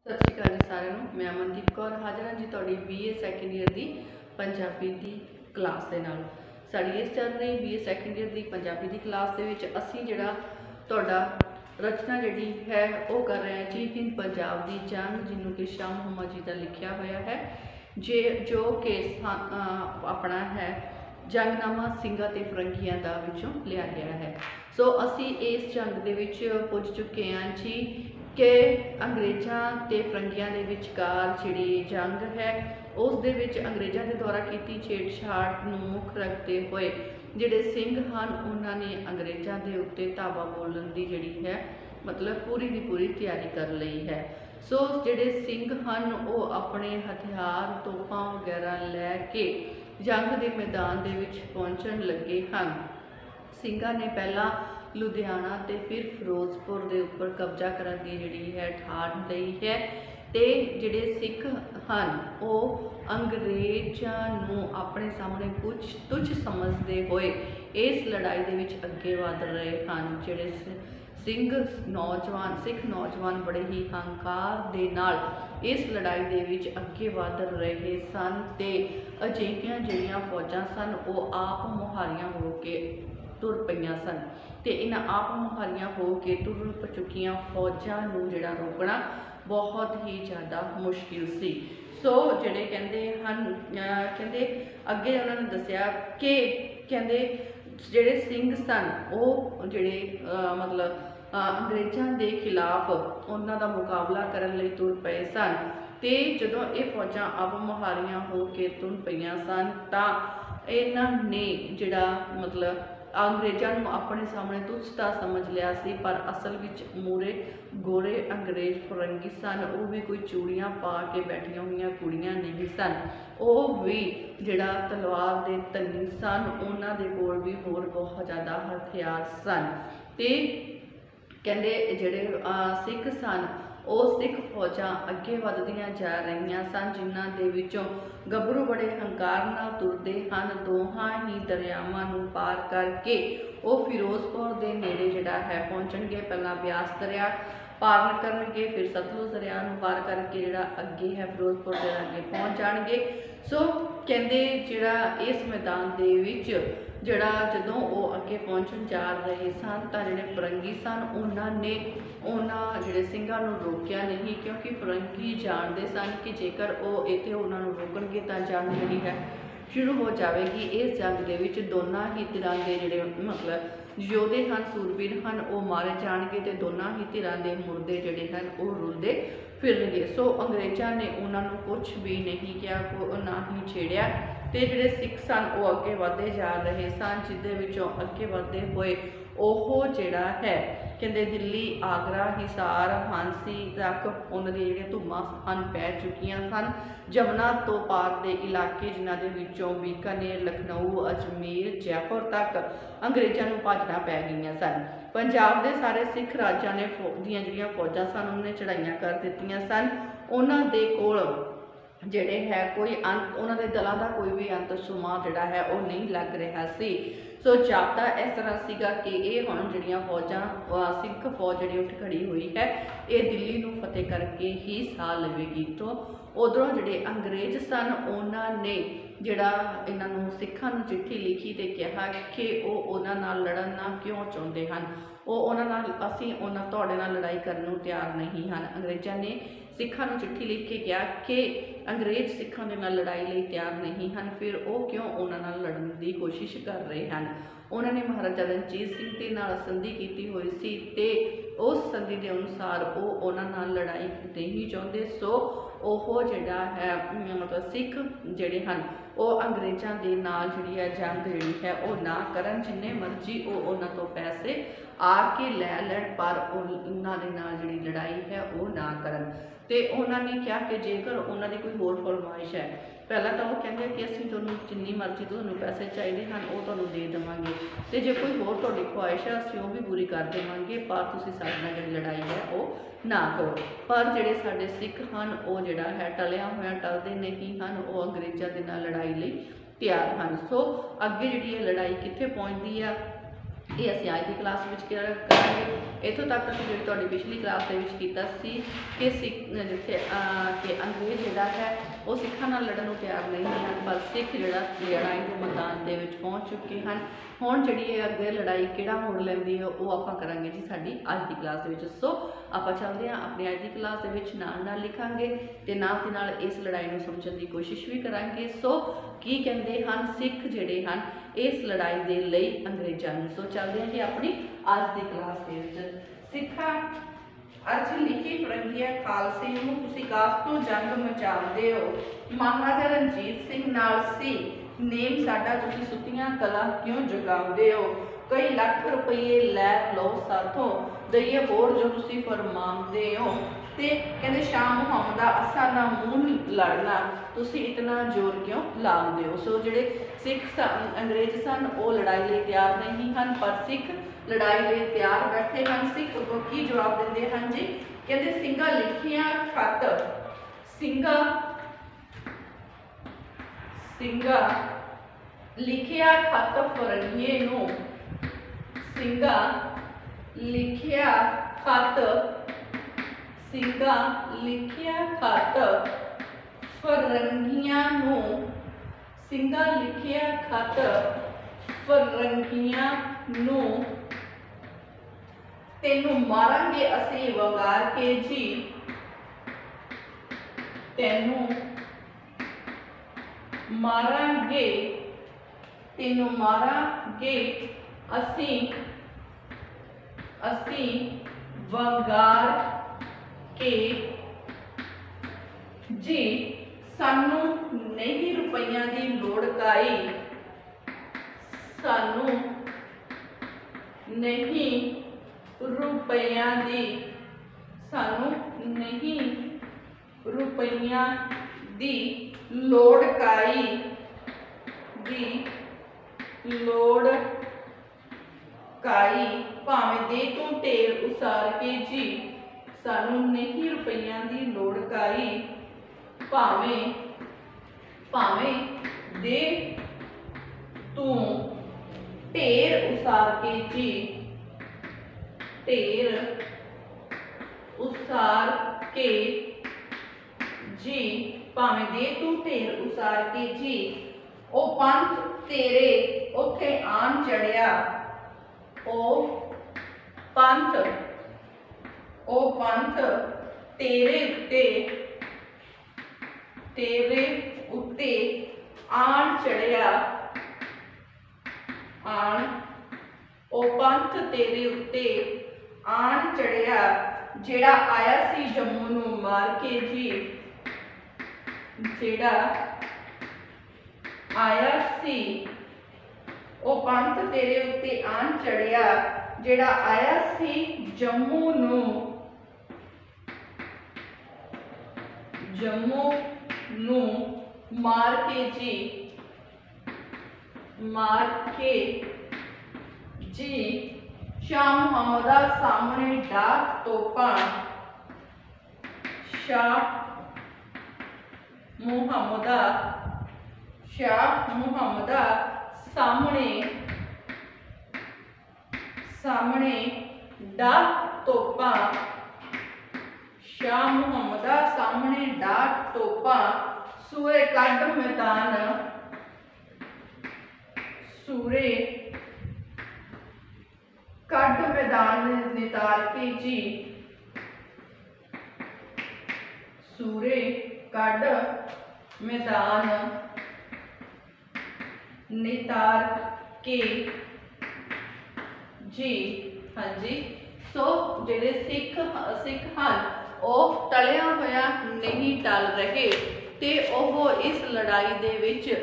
सत श्री अकाल जी सारिਆਂ ਨੂੰ। मैं अमनदीप कौर हाजिर हाँ जी तुहाडी BA सैकेंड ईयर की पंजाबी की क्लास के नाल। साडी इस चल रही BA सैकेंड ईयर की पंजाबी की क्लास के विच असीं जिहड़ा तुहाडा रचना जिहड़ी है वो कर रहे हैं जी हिंद पंजाब की जंग, जिन्हों कि श्याम हुमा जी का लिखिया होया है जे जो कि अपना है जंगनामा ਸਿੰਘਾਂ ਤੇ ਫਰੰਗੀਆਂ ਦਾ विचों लिया गया है। सो असी इस जंग दे विच पुज चुके हैं जी कि अंग्रेज़ों ते फरंगियां दे विचकार जिहड़ी जंग है उस दे विच अंग्रेज़ों के द्वारा की छेड़छाड़ नूं मुख रखते हुए जिहड़े सिंह हन उन्होंने अंग्रेज़ों के उत्ते धावा बोलण की जिहड़ी है मतलब पूरी की पूरी तैयारी कर ली है। सो जिहड़े सिंह हन वो अपने हथियार तोपां वगैरह लैके जंग के मैदान दे विच पहुंचण लगे हैं। ਸਿੰਘਾਂ ने पहला लुधियाना तो फिर फिरोजपुर के उपर कब्जा करने की जिहड़ी है ठान लई है। तो जिहड़े सिख हैं वो अंग्रेज़ों नूं अपने सामने कुछ तुच्छ समझते हुए इस लड़ाई दे विच अगे वध रहे हैं। जिहड़े सिख नौजवान बड़े ही हंकार दे नाल इस लड़ाई दे विच अगे वध रहे सन ते अजिहियां जिहड़ियां फौजां सन वो आप मुहारियां हो के तुर पईयां सन ते इन्हां आप मुहारियां हो के तुर चुकियां फौजां नूं जिहड़ा रोकना बहुत ही ज़्यादा मुश्किल सी। सो जिहड़े कहंदे हन कहंदे अगे उन्होंने दस्सिया कि कहंदे जिहड़े सिंह सन वो जिहड़े मतलब अंग्रेज़ों के खिलाफ उन्हां दा मुकाबला करन लई तुर पए सन। ते जदों ये फौजां आप मुहारियां हो के तुर पईयां सन तां इन्हां ने जिहड़ा मतलब अंग्रेज़ों को अपने सामने तुच्छता समझ लिया सी, पर असल विच मूरे गोरे अंग्रेज़ फरंगी सन। वो भी कोई चूड़ियाँ पा के बैठिया हुई कुड़ियाँ नहीं सन, वो भी जिहड़ा तलवार के धनी सन, उन्हां दे कोल भी होर बहुत ज़्यादा हथियार सन। ते कहंदे जिहड़े सिख सन वो सिख फौजां अगे वधदियां जा रही सन, जिन्हां दे विचों गभरू बड़े हंकार नाल तुरदे हन। दोहां ही दरियावां नूं पार करके वो फिरोजपुर के नेड़े जिहड़ा है पहुंचणगे। पहला ब्यास दरिया पार करनगे, फिर सतलुज दरिया नूं पार करके जिहड़ा अगे है फिरोजपुर के अगे पहुंच जाणगे। सो कहंदे जिहड़ा इस मैदान दे विच जिहड़ा जदों वो अगे पहुंचण जा रहे सन तां जिहड़े फरंगी सन उन्होंने जिहड़े ਸਿੰਘਾਂ नूं रोकिया नहीं, क्योंकि फरंगी जानते सन कि जेकर वो इत्थे उन्हां नूं रोकणगे तां जंग जिहड़ी है शुरू हो जाएगी। इस जंग दे विच दोनों ही धिरां दे जिहड़े मतलब योधे हैं सूरबीर हैं वो मारे जाणगे ते दोनों ही धिरां दे मुर्दे जिहड़े हैं वो रुलदे फिरनगे। सो अंग्रेज़ों ने उन्होंने कुछ भी नहीं किया, ना ही छेड़िया। तो जिहड़े सिख सन वो अगे वधदे जा रहे सन, जिहदे विचों अगे वधदे होए ओहो जिहड़ा है कहंदे दिल्ली, आगरा, हिसार, हांसी तक उन्हां दी जिहड़ियां धुम्मां हन पै चुकियां सन। जमुना तो पार के इलाके जिन्हां दे विचों बीकानेर, लखनऊ, अजमेर, जयपुर तक अंग्रेज़ों नूं भजना पै गईयां सन। पंजाब के सारे सिख राजां ने दियां जिहड़ियां फौजां सन उन्होंने चढ़ाइयां कर दित्तियां सन। उन्हां दे कोल जिहड़े है कोई अंत उन्हां दे दलां दा कोई भी अंत शुमा जिहड़ा है वो नहीं लग रहा सी। सो जापदा इस तरह सीगा कि ये हुण जिहड़ियां फौजां सिख फौज जिहड़ी उठ खड़ी हुई है ये दिल्ली नूं फतेह करके ही सा लवेगी। तो उधरों जिहड़े अंग्रेज़ सन उन्होंने जिहड़ा इन्हां नूं सिखां नूं चिट्ठी लिखी ते कहा कि वो उन्हां नाल लड़न ना क्यों चाहुंदे हन, वो उन्हां नाल असीं उन्हां तुहाडे नाल लड़ाई करन नूं तैयार नहीं हैं। अंग्रेज़ों ने सिखां नूं चिट्ठी लिख के कहा कि अंग्रेज़ सिखां दे नाल लड़ाई लई तैयार नहीं हैं, फिर वो क्यों उन्हां नाल लड़न की कोशिश कर रहे हैं। उन्होंने महाराजा रणजीत सिंह के नाल संधि की हुई सी ते उस संधि के अनुसार वो उन्हां नाल लड़ाई नहीं चाहते। सो ओहो जिहड़ा है मतलब सिख जिहड़े हैं वो अंग्रेज़ों के नाल जिहड़ी है जंग जिहड़ी है वो ना करन, जिन्ने मर्जी वो उन्हां तो पैसे आके लै लैण पर उन्हां दे नाल जिहड़ी लड़ाई है वो ना करन। तो उन्होंने कहा कि जेकर उन्होंने कोई होर फरमाइश है, पहला तो वो कहते कि असीं तुहानूं जिन्नी मर्जी तुहानूं पैसे चाहिए हैं वो तुहानूं दे देवांगे, तो जो कोई होर तुहाडी ख्वाहिश है असीं वो भी पूरी कर देवांगे, पर तुसीं साडे नाल जिहड़ी लड़ाई है वो ना करो। पर जिहड़े साडे सिख हैं वो जिहड़ा है टलिया होया टलदे नहीं हैं, वो अंग्रेज़ों के नाल लड़ाई लई तैयार हैं। सो अगे जिहड़ी लड़ाई कित्थे पहुँचदी है ਇਹ ਅਸੀਂ ਅੱਜ ਦੀ ਕਲਾਸ ਵਿੱਚ ਕਰਾਂਗੇ। ਇੱਥੋਂ ਤੱਕ ਅਸੀਂ ਜਿਹੜੀ ਤੁਹਾਡੀ ਪਿਛਲੀ ਕਲਾਸ ਦੇ ਵਿੱਚ ਕੀਤਾ ਸੀ ਕਿ ਜਿੱਥੇ ਕਿ ਅੰਗਰੇਜ਼ ਜਿਹੜਾ ਹੈ ਉਹ ਸਿੱਖਾਂ ਨਾਲ ਲੜਨ ਨੂੰ ਤਿਆਰ ਨਹੀਂ ਹਨ, ਪਰ ਸਿੱਖ ਜਿਹੜਾ ਲੜਾਈ ਦੇ ਮੈਦਾਨ ਦੇ ਵਿੱਚ ਪਹੁੰਚ ਚੁੱਕੇ ਹਨ। ਹੁਣ ਜਿਹੜੀ ਇਹ ਅੱਗੇ ਲੜਾਈ ਕਿਹੜਾ ਮੋੜ ਲੈਂਦੀ ਹੈ ਉਹ ਆਪਾਂ ਕਰਾਂਗੇ ਜੀ ਸਾਡੀ ਅੱਜ ਦੀ ਕਲਾਸ ਦੇ ਵਿੱਚ। ਸੋ ਆਪਾਂ ਚੱਲਦੇ ਹਾਂ ਆਪਣੀ ਅੱਜ ਦੀ ਕਲਾਸ ਦੇ ਵਿੱਚ, ਨਾਲ ਨਾਲ ਲਿਖਾਂਗੇ ਤੇ ਨਾਲ ਦੇ ਨਾਲ ਇਸ ਲੜਾਈ ਨੂੰ ਸਮਝਣ ਦੀ ਕੋਸ਼ਿਸ਼ ਵੀ ਕਰਾਂਗੇ। ਸੋ ਕੀ ਕਹਿੰਦੇ ਹਨ ਸਿੱਖ ਜਿਹੜੇ ਹਨ ਇਸ ਲੜਾਈ ਦੇ ਲਈ ਅੰਗਰੇਜ਼ਾਂ ਨੂੰ। ਸੋ ਚੱਲਦੇ ਹਾਂ ਜੀ ਆਪਣੀ ਅੱਜ ਦੀ ਕਲਾਸ ਦੇ ਵਿੱਚ। ਸਿੱਖਾਂ ਅੱਜ ਲਿਖੀ ਫਰੰਗੀਆਂ ਖਾਲਸੇ ਨੂੰ ਤੁਸੀਂ ਕਾਸ ਤੋਂ ਜੰਗ ਮਚਾਉਂਦੇ ਹੋ, ਮਹਾਰਾਜਾ ਰਣਜੀਤ ਸਿੰਘ ਨਾਲ ਸੀ ਨੇਮ ਸਾਡਾ, ਤੁਸੀਂ ਸੁੱਤੀਆਂ ਕਲਾ ਕਿਉਂ ਜਗਾਉਂਦੇ ਹੋ, ਕਈ ਲੱਖ ਰੁਪਏ ਲੈ ਲਓ ਸਾਥੋਂ, ਦਈਏ ਹੋਰ ਜੋ ਤੁਸੀਂ ਫਰਮਾਉਂਦੇ ਹੋ। ਤੇ ਕਹਿੰਦੇ ਸ਼ਾਹ ਮੁਹੰਮਦਾ ਅਸਾਂ ਨਾ ਮੂੰਹ ਲੜਨਾ, ਤੁਸੀਂ ਇਤਨਾ ਜ਼ੋਰ ਕਿਉਂ ਲਾਉਂਦੇ ਹੋ। ਸੋ ਜਿਹੜੇ ਸਿੱਖ ਅੰਗਰੇਜ਼ ਸਨ ਉਹ ਲੜਾਈ ਲਈ ਤਿਆਰ ਨਹੀਂ ਹਨ, ਪਰ ਸਿੱਖ ਲੜਾਈ ਲਈ ਤਿਆਰ ਬੈਠੇ ਹਨ। ਸਿੱਖ ਅੱਗੋਂ ਕੀ ਜਵਾਬ ਦਿੰਦੇ ਹਨ ਜੀ, ਕਹਿੰਦੇ ਸਿੰਘਾ ਲਿਖਿਆ ਖਤ, ਸਿੰਘਾ ਲਿਖਿਆ ਖਤ ਫਰੰਗੀਏ ਨੂੰ, ਸਿੰਘਾ ਲਿਖਿਆ ਖਤ, ਸਿੰਘਾ ਲਿਖਿਆ ਖਤ ਫਰੰਗੀਆਂ ਨੂੰ, ਸਿੰਘਾ ਲਿਖਿਆ ਖਤ ਫਰੰਗੀਆਂ ਨੂੰ, ਤੈਨੂੰ ਮਾਰਾਂਗੇ ਅਸੀਂ ਵੰਗਾਰ ਕੇ ਜੀ, ਤੈਨੂੰ ਮਾਰਾਂਗੇ, ਤੈਨੂੰ ਮਾਰਾਂਗੇ ਅਸੀਂ ਵੰਗਾਰ ਕੇ ਜੀ, ਸਾਨੂੰ ਨਹੀਂ ਰੁਪਈਆਂ ਦੀ ਲੋੜ ਕਾਈ, ਸਾਨੂੰ ਨਹੀਂ ਰੁਪਈਆਂ ਦੀ, ਸਾਨੂੰ ਨਹੀਂ ਰੁਪਈਆਂ ਦੀ ਲੋੜ ਕਾਈ, ਦੀ ਲੋੜ ਕਾਈ, ਭਾਵੇਂ ਦੇ ਤੂੰ ਢੇਰ ਉਸਾਰ ਕੇ ਜੀ, ਸਾਨੂੰ ਨਹੀਂ ਰੁਪਈਆਂ ਦੀ ਲੋੜ ਕਾਈ, ਭਾਵੇਂ ਦੇ ਤੂੰ ਢੇਰ ਉਸਾਰ ਕੇ ਜੀ, ਢੇਰ ਉਸਾਰ ਕੇ ਜੀ, ਭਾਵੇਂ ਦੇ ਤੂੰ ਢੇਰ ਉਸਾਰ ਕੇ ਜੀ, ਉਹ ਪੰਥ ਤੇਰੇ ਉੱਥੇ ਆਣ ਚੜਿਆ, ਉਹ ਪੰਥ ਤੇਰੇ ਉੱਤੇ ਆਣ ਚੜਿਆ, ਉਹ ਪੰਥ ਤੇਰੇ ਉੱਤੇ ਆਣ ਚੜਿਆ, ਜਿਹੜਾ ਆਇਆ ਸੀ ਜੰਮੂ ਨੂੰ ਮਾਰ ਕੇ ਜੀ, ਜਿਹੜਾ ਆਇਆ ਸੀ, ਉਹ ਪੰਥ ਤੇਰੇ ਉੱਤੇ ਆਣ ਚੜਿਆ, ਜਿਹੜਾ ਆਇਆ ਸੀ ਜੰਮੂ ਨੂੰ ਮਾਰ ਕੇ ਜੀ, ਮਾਰ ਕੇ ਜੀ, ਸ਼ਾਹ ਮੁਹੰਮਦਾ ਸਾਹਮਣੇ ਡਾਕ ਤੋਪਾਂ, ਸ਼ਾਹ ਮੁਹੰਮਦਾ ਸਾਹਮਣੇ ਡਾਕ ਤੋਪਾਂ, ਸ਼ਾਹ ਮੁਹੰਮਦਾ ਸਾਹਮਣੇ ਡਾਕ ਤੋਪਾਂ, ਸੂਰੇ ਕੱਢ ਮੈਦਾਨ, ਸੂਰੇ ਕੱਢ ਮੈਦਾਨ ਨਿਤਾਰ ਕੇ ਜੀ, ਸੂਰੇ ਕੱਢ ਮੈਦਾਨ ਨਿਤਾਰ ਕੇ ਜੀ। ਹਾਂਜੀ, ਸੋ ਜਿਹੜੇ ਸਿੱਖ ਹਨ ਉਹ ਟਲਿਆ ਹੋਇਆ ਨਹੀਂ ਟਲ ਰਹੇ ਤੇ ਉਹ ਇਸ ਲੜਾਈ ਦੇ ਵਿੱਚ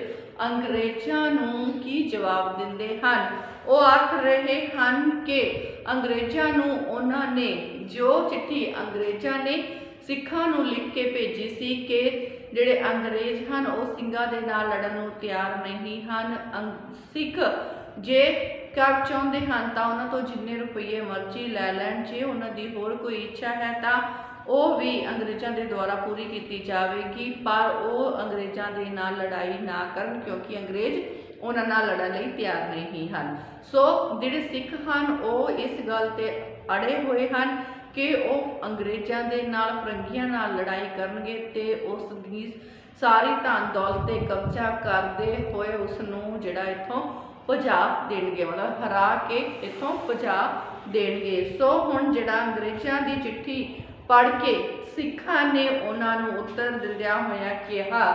ਅੰਗਰੇਜ਼ਾਂ ਨੂੰ ਕੀ ਜਵਾਬ ਦਿੰਦੇ ਹਨ। ਉਹ ਆਖ ਰਹੇ ਹਨ ਕਿ ਅੰਗਰੇਜ਼ਾਂ ਨੂੰ ਉਹਨਾਂ ਨੇ ਜੋ ਚਿੱਠੀ ਅੰਗਰੇਜ਼ਾਂ ਨੇ ਸਿੱਖਾਂ ਨੂੰ ਲਿਖ ਕੇ ਭੇਜੀ ਸੀ ਕਿ ਜਿਹੜੇ ਅੰਗਰੇਜ਼ ਹਨ ਉਹ ਸਿੰਘਾਂ ਦੇ ਨਾਲ ਲੜਨ ਨੂੰ ਤਿਆਰ ਨਹੀਂ ਹਨ। ਸਿੱਖ ਜੇ ਕਰ ਚਾਹੁੰਦੇ ਹਨ ਤਾਂ ਉਹਨਾਂ ਤੋਂ ਜਿੰਨੇ ਰੁਪਈਏ ਮਰਜ਼ੀ ਲੈ ਲੈਣ, ਜੇ ਉਹਨਾਂ ਦੀ ਹੋਰ ਕੋਈ ਇੱਛਾ ਹੈ ਤਾਂ ਉਹ ਵੀ ਅੰਗਰੇਜ਼ਾਂ ਦੇ ਦੁਆਰਾ ਪੂਰੀ ਕੀਤੀ ਜਾਵੇਗੀ, ਪਰ ਉਹ ਅੰਗਰੇਜ਼ਾਂ ਦੇ ਨਾਲ ਲੜਾਈ ਨਾ ਕਰਨ, ਕਿਉਂਕਿ ਅੰਗਰੇਜ਼ उन्हां नाल लड़न लई तैयार नहीं हैं। सो जिहड़े सिख हैं वो इस गल ते अड़े हुए हैं कि वो अंग्रेज़ों के नाल फरंगियां नाल लड़ाई करनगे ते उसकी सारी धन दौलत ते कब्जा करते हुए उसनूं जिहड़ा इत्थों भजा देणगे, मतलब हरा के इत्थों भजा देणगे। सो हुण जिहड़ा अंग्रेज़ों की चिट्ठी पढ़ के सिखां ने उन्होंने उत्तर दिंदिया होया कहा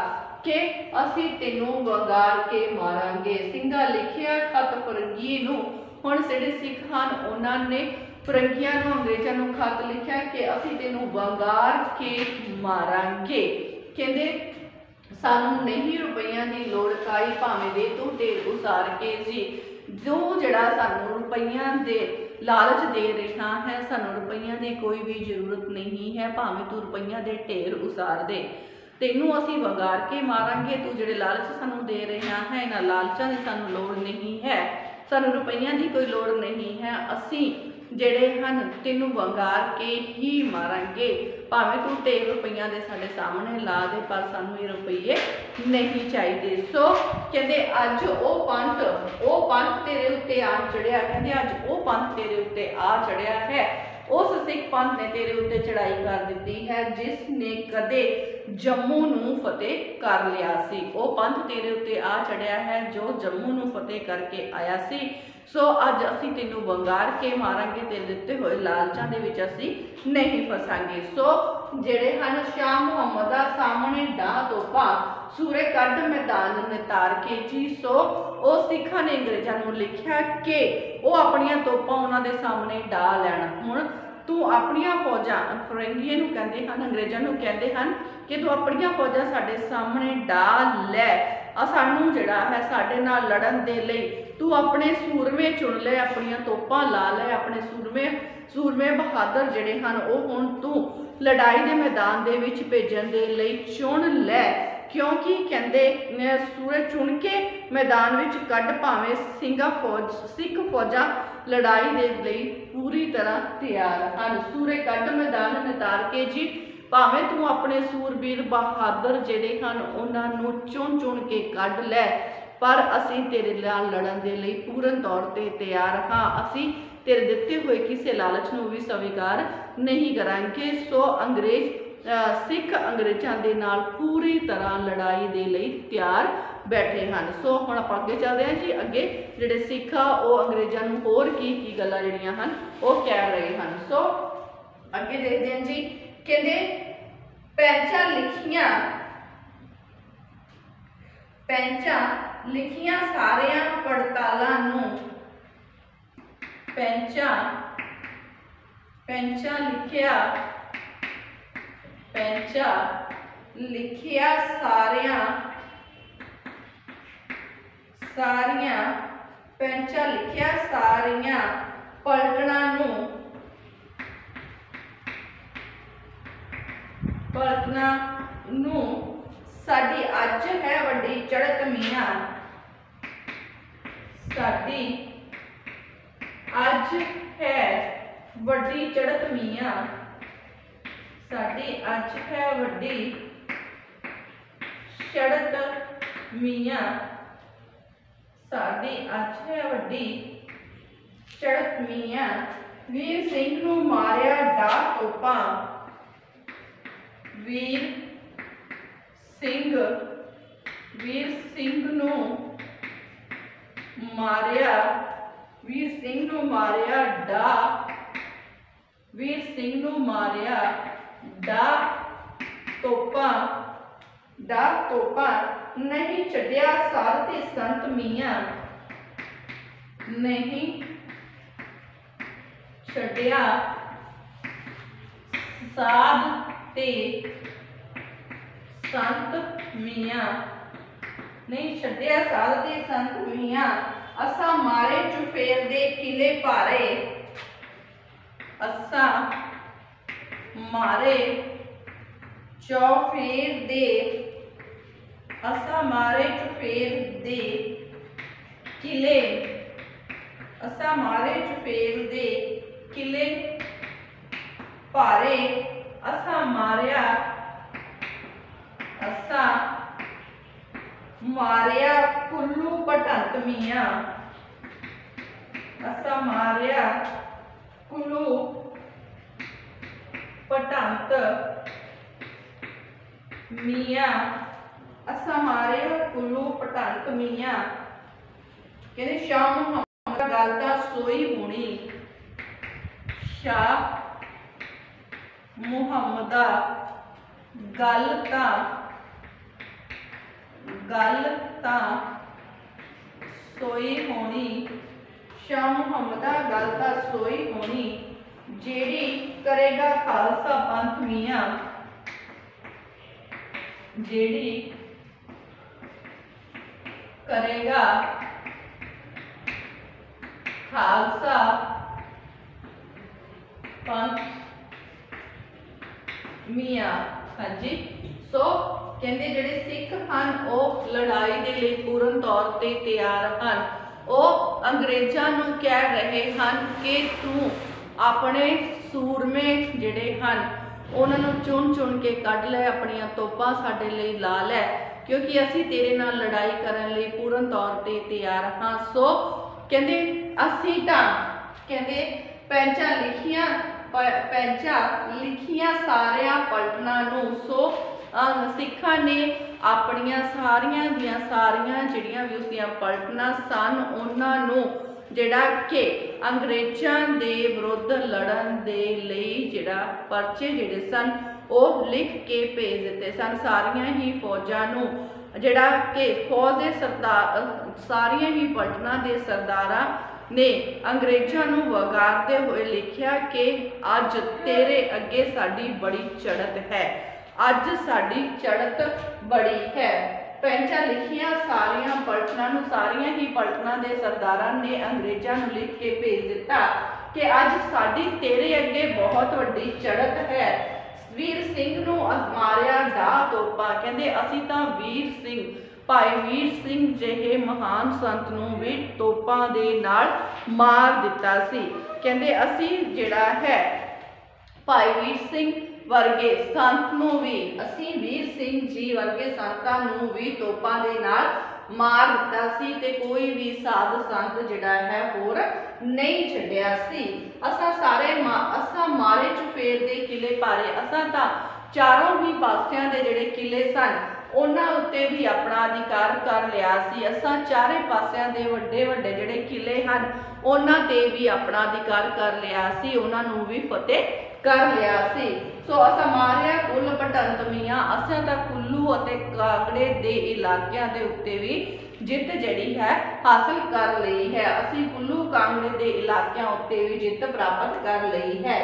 कि असीं तैनूं वंगार के मारांगे। ਸਿੰਘਾਂ लिखिया खत फरंगी नूं। हुण जिहड़े सिख हैं उन्होंने फरंगियां नूं अंग्रेज़ां नूं खत लिखिया कि असीं तैनूं वंगार के मारांगे। कहंदे सानू नहीं रुपइयां की लोड़ काई, भावें दे तू ढेर उसार के जी। जो जड़ा सानू रुपइयां दे लालच दे रहा है, सानू रुपइयां की कोई भी जरूरत नहीं है, भावें तू रुपइयां दे ढेर उसार दे, तेनू असीं वंगार के मारांगे। तू जिहड़े लालच सानू दे रहा है, इन्हां लालचां की सानू लोड़ नहीं है, सानू रुपइयां की कोई लोड़ नहीं है, असीं जिहड़े हन तैनूं वंगार के ही मारांगे। भावें तू ढेर रुपइयां दे साडे सामने ला दे, पर सानू ये रुपये नहीं चाहिए। सो कहते अज वो पंथ तेरे उत्ते आ चढ़िया, कहते अज वो पंथ तेरे उत्ते आ चढ़िया है, उस सिख पंथ ने तेरे उत्ते चढ़ाई कर दी है जिसने कदे जम्मू नूं फतेह कर लिया सी। वो पंथ तेरे उत्ते आ चढ़िया है जो जम्मू नूं फतेह करके आया सी। सो अज असीं तैनूं वंगार के मारांगे, तेरे दिते हुए लालचां दे विच असीं नहीं फसांगे। सो जिहड़े हन शाह मुहम्मद दा सामने डाह तोपा सूरे कढ़ मैदान नितार के जी। सो वो सिखां ने अंग्रेज़ां नूं लिखिया कि वो अपनियां तोपां उन्हां दे सामने डाह लैण। हुण तू अपनियां फौजां फरंगियां नूं कहंदे हन, अंग्रेज़ां नूं कहंदे हन कि तू अपनियां फौजां साडे सामने डाह लै, सानू जिहड़ा है साडे नाल लड़न दे लई तू अपने सूरमे चुन ले, अपनियां तोपां ला ले, अपने सूरमे बहादुर जिहड़े हन वो हुण तू लड़ाई दे मैदान दे विच भेजण दे लई चुन लै। क्योंकि कहंदे सूरज चुन के मैदान विच कढ़, भावें सिख फौजां लड़ाई दे लई पूरी तरह तैयार हन। सूरे कढ़ मैदान नितार के जी, भावें तू अपने सूरबीर बहादुर जिहड़े हन उन्हां नूं चुन चुन के कढ़ लै, पर असीं तेरे नाल लड़न दे लई पूर्ण तौर ते तैयार हाँ, असीं तेरे दिते हुए किसी लालच नूं भी स्वीकार नहीं करांगे। सो सिख अंग्रेज़ां दे नाल पूरी तरह लड़ाई दे लई तैयार बैठे हैं। सो हुण आपां अगे चलदे हां जी। अगे जिहड़े सिख आ वो अंग्रेज़ां नूं होर की गल्लां जिहड़ियां हन वो कह रहे हैं। सो अगे देखदे हां जी। कहंदे पैंचां लिखियां सारियां पड़तालां नूं, पैंचां लिखिया सारियां पलटना नूं साडी अज है वड्डी चढ़त मियां, साडी अज है वड्डी चढ़त मियां, साडी अज है वड्डी चढ़त मियां, साडी अज है वड्डी चढ़त मियां। वीर सिंह नूं मारिया डाह तोपां, वीर सिंह नूं मारिया डाह तोपां, नहीं छड्डिया साध ते संत मियां, नहीं छड्डिया साध ते संत मियां, नहीं छड्डिया साध ते संत मियां। असां मारे चुफेर दे किले भारे, असां मारे चौफेर दे किले, भारे, असां मारिया कुल्लू पटंत मियाँ, असा मारिया कुल्लू पटंत मियाँ, असा मारिया कुल्लू पटंत मियाँ। कहते शाह मुहम्मद गल तां सोई होनी, शाह मुहम्मद गल तां सोई होनी, शाह मुहम्मद गल तां सोई होनी, जेड़ी करेगा खालसा पंथ मियाँ, जेड़ी करेगा खालसा पंथ मियाँ। हाँ जी, सो कहते जिहड़े सिख हन वो लड़ाई के लिए पूर्ण तौर पर तैयार हन। वो अंग्रेज़ों नूं कह रहे हन कि तू अपने सूरमे जिहड़े हन उन्हां नूं चुन चुन के कढ लै, अपनियां तोपां साडे लई ला लै, क्योंकि असीं तेरे नाल लड़ाई करन लई पूर्ण तौर पर तैयार हाँ। सो कहते असीं तां कहते पैंचा लिखियां सारिया पलटना नूं। सो सिखां ने अपनियां सारियां दियां सारियां जिहड़ियां भी उसदियां पलटना सन उन्हां नूं जिहड़ा कि अंग्रेज़ां दे विरुद्ध लड़न दे लई जिहड़ा परचे जिहड़े सन वो लिख के भेज दिते सन सारियां ही फौजां नूं, जिहड़ा कि फौज दे सरदार सारियां ही पलटना दे सरदारां ने अंग्रेज़ों नूं वगारते हुए लिखिया कि अज तेरे अगे साडी बड़ी चढ़त है, अज साडी चढ़त बड़ी है। पैंचा लिखिया सारिया पलटना नूं सारिया ही पलटना दे सरदारां ने अंग्रेज़ों नूं लिख के भेज दिता कि अज साडी तेरे अगे बहुत वड्डी चढ़त है। वीर सिंह नूं मारिया डाह तोपा, कहंदे असीं तां वीर सिंह भाई वीर सिंह जिहे महान संत नूं भी तोपां दे नाल मार दिता सी। कहंदे असीं जिहड़ा है भाई वीर सिंह वर्गे संत नूं भी, असीं वीर सिंह जी वर्गे संतां नूं भी तोपां दे नाल मार दिता सी ते कोई भी साध संत जिहड़ा है होर नहीं छड्डिया सी। असां सारे असां मारे चुफेर दे किले पारे, असां तां चारों ही पासियां दे जिहड़े किले सन उन्हां उत्ते भी अपना अधिकार कर लिया सी। असां चारे पासियां दे वड्डे वड्डे जिहड़े किले हन उन्हां ते भी अपना अधिकार कर लिया सी, उन्हां नूं भी फतेह कर लिया सी। सो असां मारिया कुल पटंत मियाँ, असां तां कुल्लू अते कांगड़े दे इलाकिਆਂ दे उत्ते भी जित जिहड़ी है हासिल कर लई है। असीं कुल्लू कांगड़े दे इलाकिਆਂ उत्ते भी जित प्राप्त कर लई है।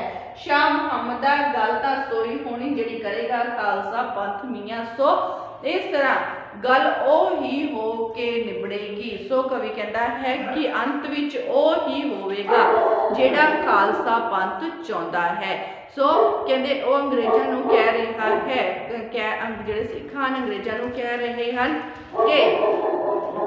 शाह मुहम्मद गल तां सोई होनी, जिहड़ी करेगा खालसा पंथ मियाँ। सो इस तरह गल ओ ही हो के निबड़ेगी। सो कवि कहता है कि अंत विच ओ ही होवेगा जिहड़ा खालसा पंथ चाहुंदा है। सो कहते वो अंग्रेज़ों नूं कह रहा है, जिहड़े सिख हन अंग्रेज़ों नूं कह रहे हैं कि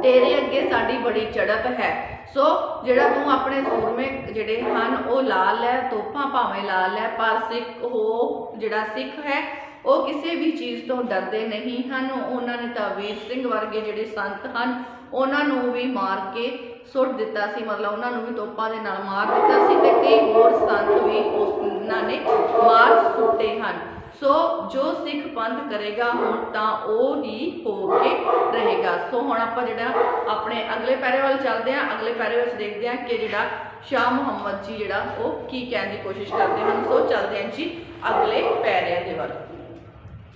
तेरे अगे साडी बड़ी चढ़त है। सो जिहड़ा तू अपने सूरमे जिहड़े हन वो ला लै, तोपां भावें ला लै, पर सिख हो जिहड़ा सिख है वो किसी भी चीज़ तो डरते नहीं हैं। उन्होंने तो वीर सिंह वर्गे जिहड़े संत हैं उन्होंने भी मार के सुट दिता सी, मतलब उन्होंने भी तोपां दे नाल मार दिता सी ते कई होर संत भी उन्होंने मार सुटे हैं। सो जो सिख पंथ करेगा हुण तां वो ही हो के रहेगा। सो हुण आपां जिहड़ा अपने अगले पैरे वाल चलते हैं, अगले पैरे विच देखते हैं कि जिहड़ा शाह मुहम्मद जी जिहड़ा वो की कहने की कोशिश करते हैं। सो चलते हैं जी अगले पैरे दे वाल।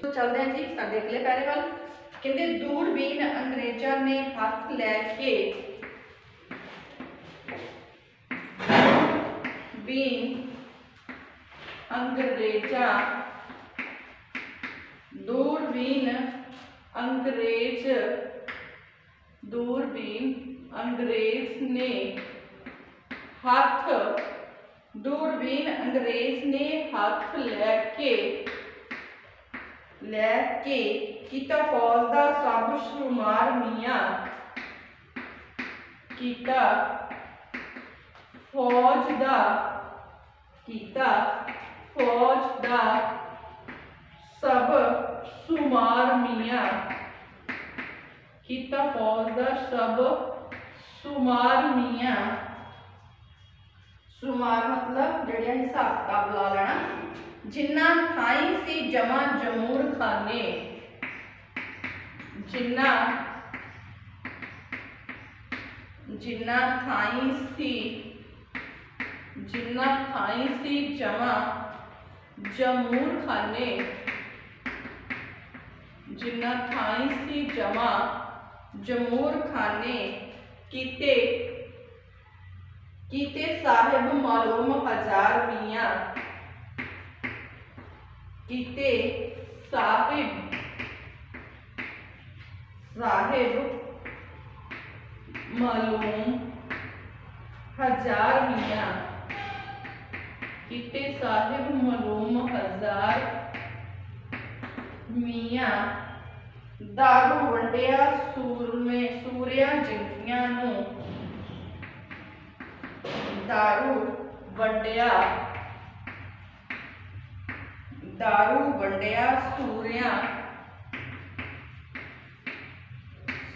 तो चलते हैं जी साडे अगले पैरे वाल। कहते दूरबीन अंग्रेज़ों ने हाथ लैके बीन अंग्रेज़ा दूरबीन अंग्रेज़ ने हाथ लैके कीता फौज दा सब शुमार मियाँ, कीता फौज दा सब शुमार मियाँ, ਕੀਤਾ ਫੌਜ ਦਾ ਸਭ शुमार मियाँ, शुमार मतलब जड़िया हिसाब किताब ला लेना, जिन्ना थाई सी जमा जमूर खाने, जिन्ना जिन्ना थाई सी जमा जमूर खाने, जिन्ना थाई सी जमा जमूर खाने, कीते कीते साहिब मालूम हजार मियाँ, कीते साहिब मालूम हजार मियाँ, कीते साहिब मालूम हजार मियाँ, दारू वंडिया सूरिया जंगियां नूं, दारू वंडिया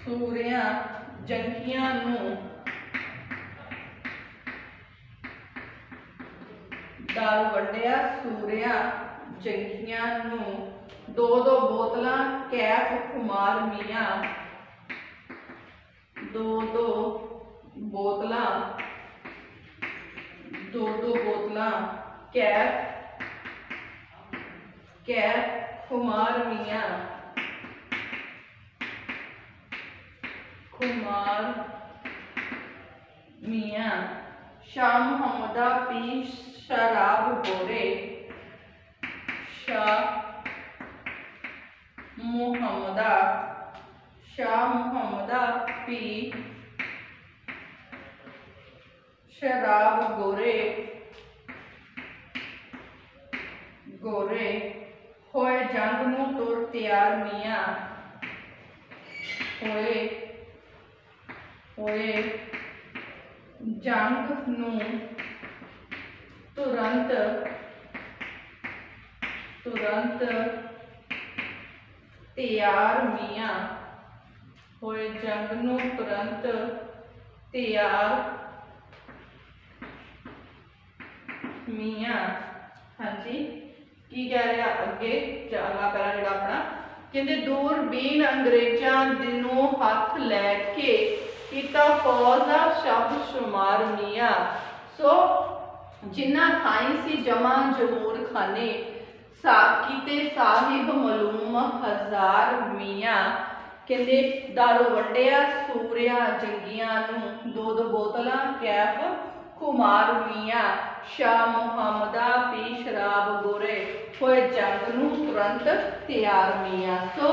सूरिया जंगियां नूं, दारू वंडिया सूरिया जंगियां नूं, दो दो बोतलां कैफ खुमार मियाँ, दो दो बोतलां कैफ खुमार मियाँ, शाह मुहम्मदा पी शराब गोरे, शाह मुहम्मदा पी शराब गोरे होए जंग नूं तुर तैयार मियाँ, होए जंग नूं तुरंत तैयार मियाँ, होए जंग नूं तुरंत तैयार मियाँ। हाँ जी, की कह रहा अगे अगला पैरा जो अपना कहते दूरबीन अंग्रेजा दिनों हथ लैके किता फौज का शब्द शुमार मियाँ, सो जिन्ना थाई सी जमा जमूर खाने, कीते साहिब मालूम हजार मियाँ, कहते दारू वंडिया सूरिया जंगियां नूं, दो दो बोतलां कैफ खुमार मियाँ, शाह मुहम्मदा पी शराब गोरे होए जंग नूं तुरंत तैयार मियाँ। सो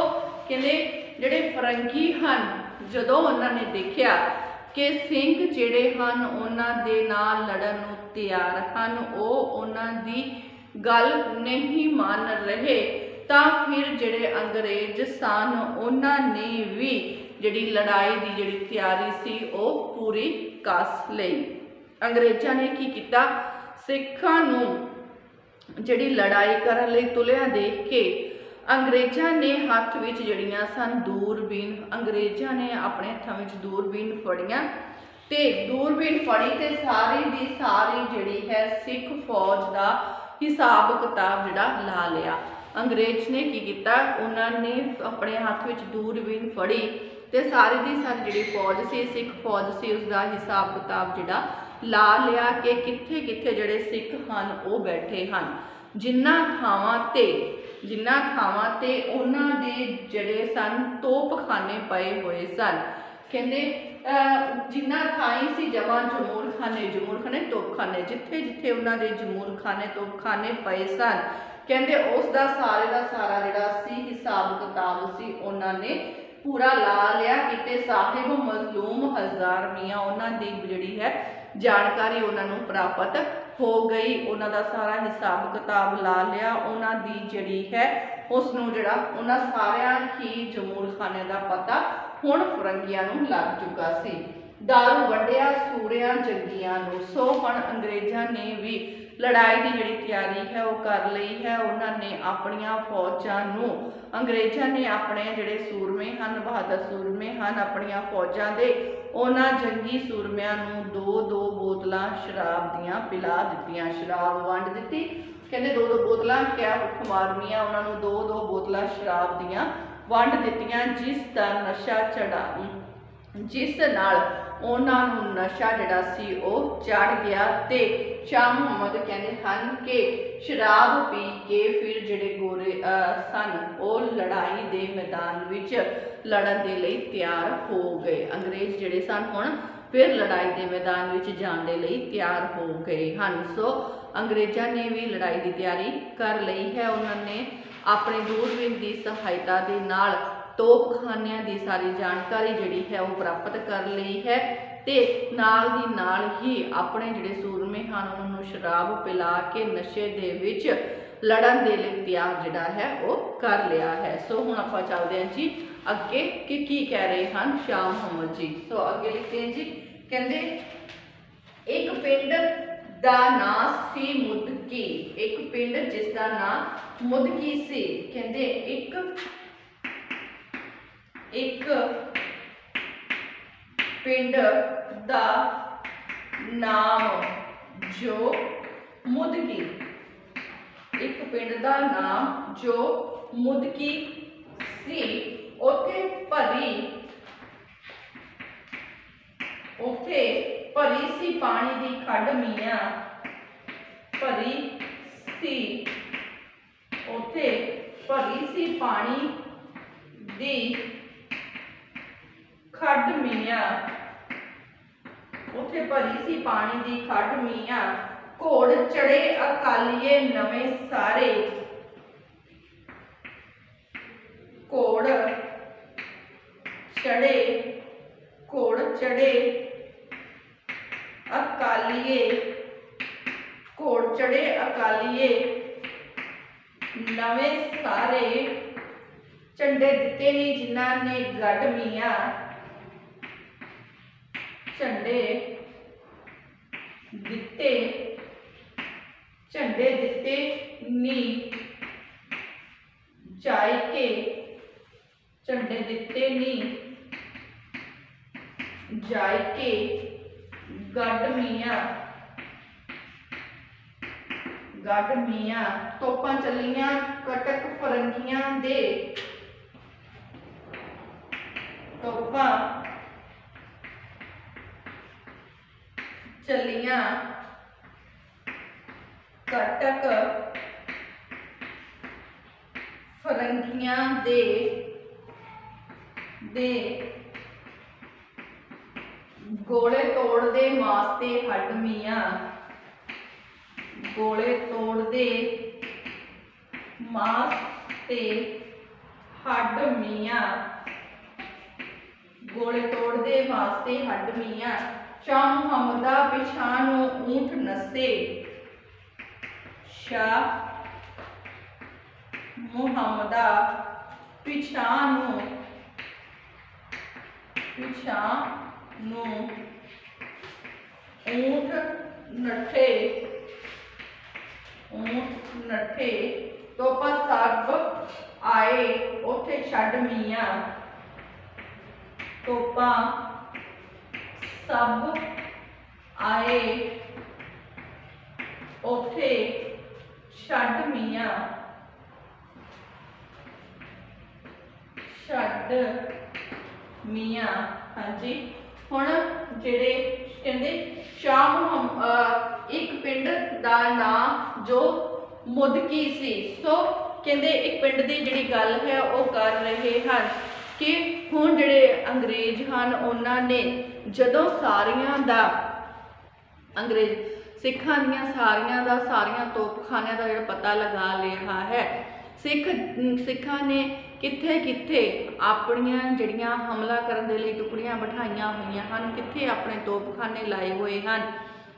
कहते जिहड़े फरंगी हन जदों उन्होंने देखा कि सिंह जिहड़े हन उन्हां दे नाल लड़न नूं तैयार हन, वो उन्हां दी गल नहीं मान रहे, तां फिर जिहड़े अंग्रेज सन उन्होंने भी जिहड़ी लड़ाई की जिहड़ी तैयारी सी वो पूरी कस लई। अंग्रेज़ों ने की किया, सिखां नूं जिहड़ी लड़ाई करन लई तुलिया देख के अंग्रेज़ों ने हथ विच जिहड़ियां सन दूरबीन, अंग्रेज़ों ने अपने हत्थां विच दूरबीन फड़ियां ते दूरबीन फड़ी ते सारी दी सारी जिहड़ी है सिख फौज का हिसाब किताब जिहड़ा ला लिया। अंग्रेज ने की किया, उन्होंने अपने हाथ में दूरबीन फड़ी तो सारी दी सारी जिहड़ी फौज सी सिख फौज सी उसका हिसाब किताब जिहड़ा ला लिया कि कित्थे कित्थे जिहड़े सिख हन वो बैठे हन, जिन्ना थावां ते उन्हां दे जिहड़े सन तोपखाने पए हुए सन। कहंदे जिन्ना थाई सी जमा जमूर खाने तोपखाने, जिथे जिथे उन्हां दे जमूर खाने तोपखाने पए सन, कहंदे उसका सारे का सारा जिहड़ा सी हिसाब किताब सी उन्होंने पूरा ला लिया। किते साहिब मजलूम हजार मियाँ उन्हां दी जिहड़ी है जानकारी उन्होंने प्राप्त हो गई, उन्होंने सारा हिसाब किताब ला लिया, उन्होंने जिहड़ी है उसनूं जिहड़ा उन्हां सारियां ही जमूर खाने का पता हुण फरंगियां नूं लग चुका सी। दारू वंडिया सूरिया जंगियां नूं, सो हुण अंग्रेज़ां ने भी लड़ाई की जिहड़ी तैयारी है वो कर ली है। उन्होंने अपनियां फौजां नूं अंग्रेज़ां ने अपने जिहड़े सूरमे हैं बहादुर सूरमे हैं अपनियां फौजां दे उन्हां जंगी सूरमियां नूं 2-2 बोतलां शराब दियां पिला दित्तियां। शराब वंड दित्ती कहते 2-2 बोतलां क्या हुक्म मारनियां उन्होंने 2-2 बोतलां शराब दियां वंड दित्तियां जिस दा नशा चढ़ा जिस नाल उन्हां नूं नशा जिहड़ा सी ओह चढ़ गया। ते शाह मुहम्मद कहते हैं कि शराब पी के फिर जिहड़े गोरे सन ओह लड़ाई दे मैदान विच लड़न दे लई तैयार हो गए। अंग्रेज़ जिहड़े सन हुण फिर लड़ाई के मैदान विच जाण दे लई तैयार हो गए हैं। सो अंग्रेज़ों ने भी लड़ाई की तैयारी कर ली है। उन्होंने अपने दूरबीन की सहायता के नाल तोपखानियां की सारी जानकारी जिहड़ी है वो प्राप्त कर ली है। ते नाल दी नाल ही अपने जिहड़े सूरमे हैं उन्होंने शराब पिला के नशे दे विच लड़न दे लई तैयार जिहड़ा है वो कर लिया है। सो हुण आपां चलदे हैं जी अगे कि की कह रहे हैं शाह मुहम्मद जी। सो अगे लिखते हैं जी कहंदे एक पिंड दा नां सी मुदकी। एक पिंड जिसका नाम मुदकी सी। कहंदे एक पिंड दा नाम जो मुदकी। एक पिंड दा नाम जो मुदकी सी। उथे भरी सी पानी दी खड्ड मियां भरी सी। उथे भरी सी पानी दी खड्ड मियां उथे भरी सी पानी दी खड्ड मियां घोड़ चढ़े अकालीए नवे सारे। घोड़ चढ़े अकालीए नवे सारे। झंडे दिते नहीं जिन्हां ने गढ़ मियां झंडे दिते नी जायके। झंडे दिते नी जायके गढ़ मियां। तोपां चलियां कटक फरंगियां दे। तोपां चलियां कटक फरंगियां दे गोले तोड़दे मास्ते हड्ड मियां। गोले तोड़दे मास ते हड्ड मियां। गोले तोड़दे वास्ते हड्ड मियां। शाह मुहम्मदा पिछां ऊंट नसे। शाह मुहम्मदा पिछां ऊंट नठे। तोपा सब आए उथे छड्ड मियां। तोपा सब आए उथे छड्ड मियां। हाँ जी हुण जिहड़े कहंदे शाह मुहम्मद एक पिंड दा नाम जो मुदकी सी। सो कहंदे एक पिंड की जिहड़ी गल है वो कर रहे हैं कि हुण जिहड़े अंग्रेज हैं उन्होंने जदों सारियां दा अंग्रेज सिखां दियां सारियां तोपखानियां का जिहड़ा पता लगा लिया है। सिखां ने कित्थे कित्थे अपनियां जिहड़ियां हमला करन दे लई टुकड़ियां बिठाईयां होईयां हन, कित्थे अपने तोपखाने लाए हुए हैं।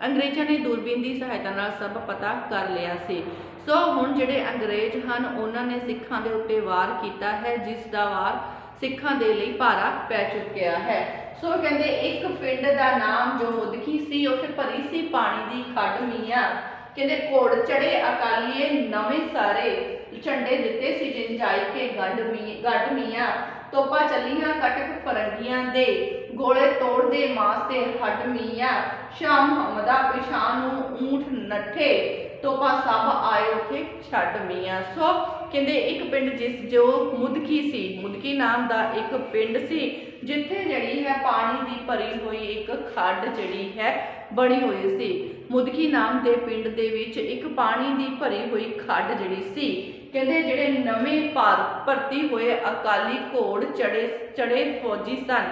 अंग्रेज़ों ने दूरबीन की सहायता नाल सब पता कर लिया सी। सो हुण जिहड़े अंग्रेज हैं उन्होंने सिखां दे उत्ते वार किया है, जिस दा वार सिखां दे लई भारा पै चुकिया है। सो कहंदे एक पिंड दा नाम जो मुदकी सी, उत्थे भरी सी पानी दी खड्ड मियां। कहते घोड़ चढ़े अकालीए नवे सारे झंडे दिते सी जिन जाई के गढ़ मीआं तोपा चलियां कटक फरंगियां दे गोले तोड़ दे मास ते हड मीआं शाह मुहम्मदा पिछां नूं ऊंठ नठे तोपा सब आए उथे छड मीआं। सो कहते एक पिंड जिस जो मुदकी सी, मुदकी नाम का एक पिंड सी जिथे जड़ी है पानी की भरी हुई एक खड्ड जड़ी है बनी हुई सी। मुदकी नाम के पिंड दे विच एक पानी की भरी हुई खड्ड जड़ी सी। कहते जिहड़े नवें भर्ती हुए अकाली घोड़ चढ़े फौजी सन,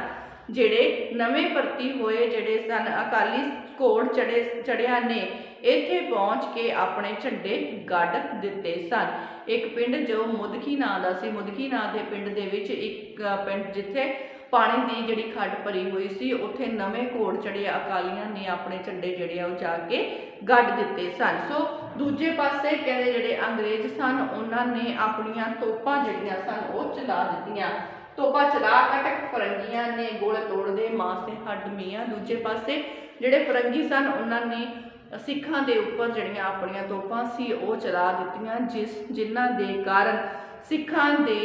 जिहड़े नवें भर्ती हुए जिहड़े सन अकाली घोड़ चढ़िया ने इत्थे पहुँच के अपने झंडे गढ़ दिते सन। एक पिंड जो मुदकी नां दा सी, मुदकी नां दे पिंड दे विच एक पिंड जिथे पानी की जिहड़ी खड्ड भरी हुई सी उत्थे नवें घोड़ चढ़े अकालियां ने अपने झंडे जिहड़े जाके गढ़ दिते सन। सो दूजे पासे कहते जिहड़े अंग्रेज सन उन्होंने अपनियां तोपां जिहड़ियां सन वो चला दित्तियां। तोपा चला कटक फरंगियां ने गोले तोड़दे मास ते हड मीआं। दूजे पासे जिहड़े फरंगी सन उन्होंने सिखां दे उपर जिहड़ियां अपनियां तोपां सी वो चला दित्तियां जिन्हां दे कारण सिखां दे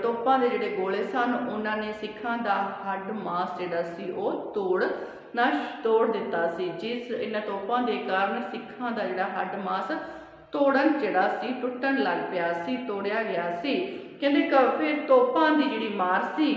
तोपां दे जिहड़े गोले सन उन्होंने सिखां दा हड मास जिहड़ा सी वो तोड़ दिता सी। जिस इन्हां तोपां दे कारण सिखां दा जिहड़ा हड मास तोड़न जिहड़ा सी टुटन लग पिया सी, तोड़िया गया सी। कहते फिर तोपां दी जिहड़ी मार सी,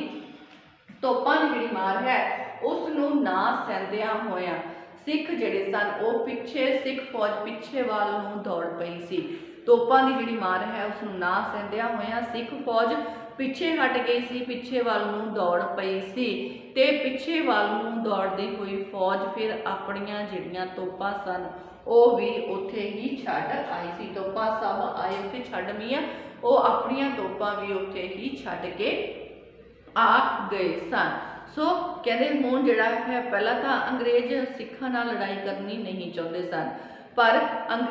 तोपां दी जिहड़ी मार है उस नूं ना सहंदियां होया सिख जिहड़े सन वो पिछे सिख फौज पिछे वाल नूं दौड़ पई सी। तोपां दी जिहड़ी मार है उस नूं ना सहंदियां होया सिख फौज पिछे हट गई सी, पिछे वाल नूं दौड़ पई सी ते पिछे वाल नूं दौड़दी हुई फौज फिर अपनियां जिहड़ियां तोपां सन वो भी उत्थे ही छड्ड आई सी। तोपां सब आए उत्थे छड्ड मीआं, वो अपनियां तोपां भी उत्थे ही छड्ड के आ गए सन। सो कहते हुण जिहड़ा है पहला तो अंग्रेज सिखां नाल लड़ाई करनी नहीं चाहते सन, पर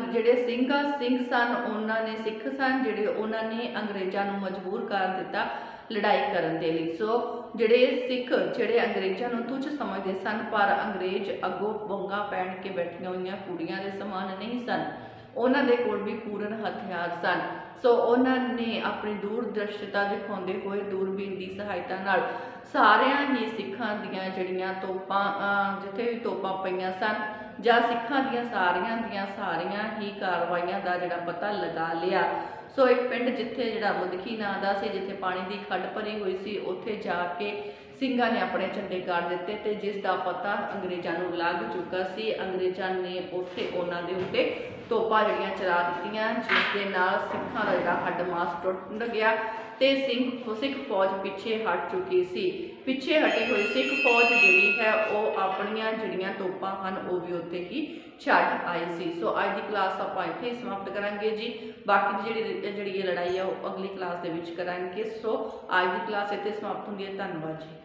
जिहड़े सिंह सन उन्होंने सिख सन जिहड़े उन्होंने अंग्रेज़ों नूं मजबूर कर दिता लड़ाई करन दे लई। सो जिहड़े सिख जिहड़े अंग्रेज़ों नूं तुच्छ समझदे सन, पर अंग्रेज अगों वंगा पहन के बैठियां होईयां कुड़ियां दे समान नहीं सन, उन्हां दे कोल भी पूर्ण हथियार सन। सो उन्होंने अपनी दूरदर्शिता दिखाते हुए दूरबीन की सहायता नाल सारियां ही सिखां दियां जिहड़ियां तोपां जिथे भी तोपां पईयां सन जां सिखां दियां सारियां ही कार्रवाइयां का जिहड़ा पता लगा लिया। सो एक पिंड जिथे जिहड़ा मुदकी नां दा सी जिथे पानी की खड्ड भरी हुई सी उत्थे जाके ਸਿੰਘਾਂ ने अपने झंडे गाड़ दिते ते जिसका पता अंग्रेज़ों नूं लग चुका सी। अंग्रेज़ों ने उत्थे उन्हां दे उत्ते तोपां जिहड़ियां चला दित्तियां जिस दे नाल सिखां दा जिहड़ा हड्ड मास टुट गया ते सिख फौज पिछे हट चुकी सी। पिछे हटी हुई सिख फौज जिहड़ी है वो अपनियां जिहड़ियां तोपां हन वो भी उत्थे ही छड्ड आई सी। सो अज की क्लास आपां इत्थे ही समाप्त करांगे जी। बाकी जिहड़ी लड़ाई है वो अगली क्लास दे विच करांगे। सो अज की क्लास इत्थे समाप्त हुंदी है। धन्नवाद जी।